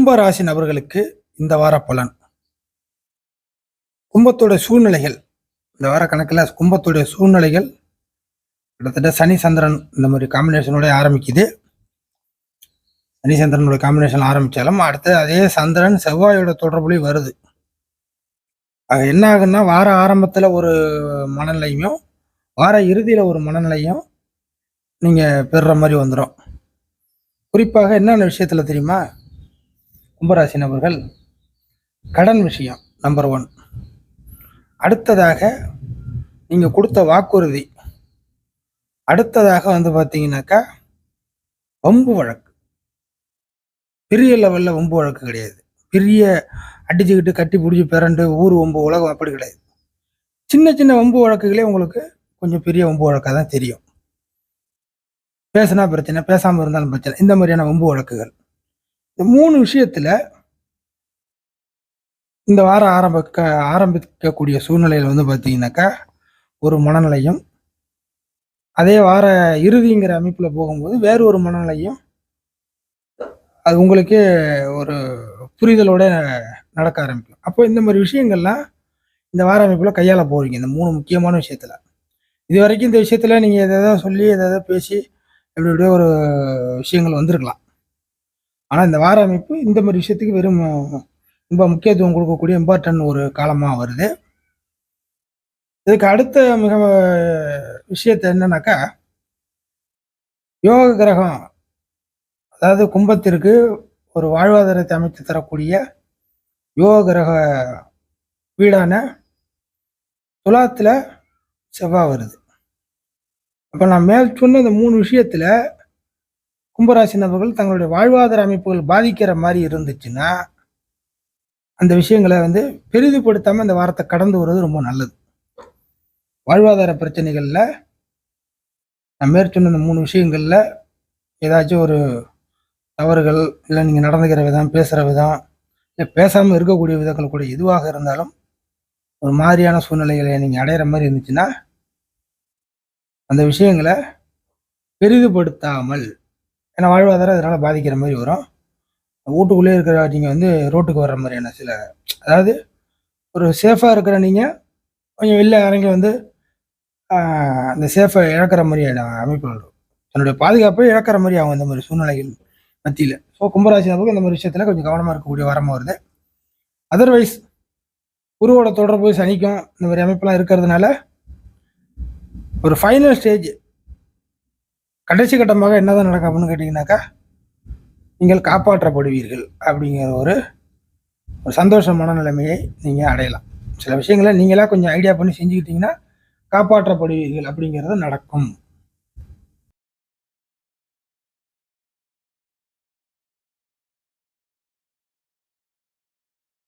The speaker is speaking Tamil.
கும்பராசி நபர்களுக்கு இந்த வார பலன். கும்பத்தோட சூழ்நிலைகள் இந்த வார கணக்கில் கும்பத்துடைய சூழ்நிலைகள் கிட்டத்தட்ட சனி சந்திரன் இந்த மாதிரி காம்பினேஷனோட ஆரம்பிக்குது. சனி சந்திரனுடைய காம்பினேஷன் ஆரம்பித்தாலும் அடுத்து அதே சந்திரன் செவ்வாயோட தொடர்புலையும் வருது. என்ன ஆகுன்னா வார ஆரம்பத்தில் ஒரு மனநிலையும் வார இறுதியில் ஒரு மனநிலையும் நீங்கள் பெறுற மாதிரி வந்துடும். குறிப்பாக என்னென்ன விஷயத்தில் தெரியுமா? கும்பராசி நபர்கள் கடன் விஷயம் நம்பர் 1. அடுத்ததாக நீங்கள் கொடுத்த வாக்குறுதி. அடுத்ததாக பார்த்தீங்கன்னாக்கா வம்பு வழக்கு. பெரிய லெவலில் வம்பு வழக்கு கிடையாது. பெரிய அடிச்சுக்கிட்டு கட்டி பிடிச்சி பிறண்டு ஊர் வம்பு உலகம் அப்படி கிடையாது. சின்ன சின்ன வம்பு வழக்குகளே உங்களுக்கு கொஞ்சம் பெரிய வம்பு வழக்காக தான் தெரியும். பேசினா பிரச்சனை, பேசாமல் இருந்தாலும் பிரச்சனை. இந்த மாதிரியான வம்பு வழக்குகள். இந்த 3 விஷயத்துல இந்த வாரம் ஆரம்பிக்கக்கூடிய சூழ்நிலையில் பார்த்தீங்கன்னாக்கா ஒரு மனநிலையும், அதே வார இறுதிங்கிற அமைப்பில் போகும்போது வேறு ஒரு மனநிலையும் அது உங்களுக்கே ஒரு புரிதலோட நடக்க ஆரம்பிக்கும். அப்போ இந்த மாதிரி விஷயங்கள்லாம் இந்த வார அமைப்பில் கையாள போறீங்க. இந்த 3 முக்கியமான விஷயத்துல. இது வரைக்கும் இந்த விஷயத்துல நீங்க எதாவது சொல்லி எதாவது பேசி எப்படி எப்படியோ ஒரு விஷயங்கள் வந்திருக்கலாம். ஆனால் இந்த வார அமைப்பு இந்த மாதிரி விஷயத்துக்கு வெறும் ரொம்ப முக்கியத்துவம் கொடுக்கக்கூடிய இம்பார்ட்டன்ட் ஒரு காலமாக வருது. இதுக்கு அடுத்த மிக விஷயத்த என்னன்னாக்கா, யோக கிரகம், அதாவது கும்பத்திற்கு ஒரு வாழ்வாதாரத்தை அமைத்து தரக்கூடிய யோக கிரக வீடான துலாத்தில் செவ்வாய் வருது. அப்போ நான் மேல் சொன்ன இந்த 3 விஷயத்துல கும்பராசி நபர்கள் தங்களுடைய வாழ்வாதார அமைப்புகள் பாதிக்கிற மாதிரி இருந்துச்சுன்னா அந்த விஷயங்களை பெரிதுபடுத்தாமல் இந்த வாரத்தை கடந்து வருவது ரொம்ப நல்லது. வாழ்வாதார பிரச்சனைகளில் நான் மேற்சொன்ன இந்த 3 விஷயங்களில் ஏதாச்சும் ஒரு தவறுகள், இல்லை நீங்கள் நடந்துக்கிற விதம், பேசுகிற விதம், இல்லை பேசாமல் இருக்கக்கூடிய விதங்கள் கூட எதுவாக இருந்தாலும் ஒரு மாதிரியான சூழ்நிலைகளை நீங்கள் அடையிற மாதிரி இருந்துச்சுன்னா அந்த விஷயங்களை பெரிதுபடுத்தாமல், ஏன்னா வாழ்வாதாரம் இதனால் பாதிக்கிற மாதிரி வரும். வீட்டுக்குள்ளே இருக்கிற நீங்கள் ரோட்டுக்கு வர்ற மாதிரியான சில, அதாவது ஒரு சேஃபாக இருக்கிற நீங்கள் கொஞ்சம் வெளில இறங்கி அந்த சேஃபை இழக்கிற மாதிரியான அமைப்புகள், தன்னுடைய பாதுகாப்பை இழக்கிற மாதிரி ஆகும் இந்த மாதிரி சூழ்நிலைகள் மத்தியில். ஸோ கும்பராசி நபருக்கு இந்த மாதிரி விஷயத்தில் கொஞ்சம் கவனமாக இருக்கக்கூடிய வாரமாக வருது. அதர்வைஸ் குருவோட தொடர்பு சனிக்கும் இந்த மாதிரி அமைப்பெல்லாம் இருக்கிறதுனால ஒரு ஃபைனல் ஸ்டேஜ், கடைசி கட்டமாக என்னதான் நடக்கும் அப்படின்னு கேட்டிங்கனாக்கா, நீங்கள் காப்பாற்றப்படுவீர்கள் அப்படிங்கிற ஒரு சந்தோஷமான நிலைமையை நீங்கள் அடையலாம். சில விஷயங்களை நீங்களாக கொஞ்சம் ஐடியா பண்ணி செஞ்சுக்கிட்டீங்கன்னா காப்பாற்றப்படுவீர்கள் அப்படிங்கிறது நடக்கும்.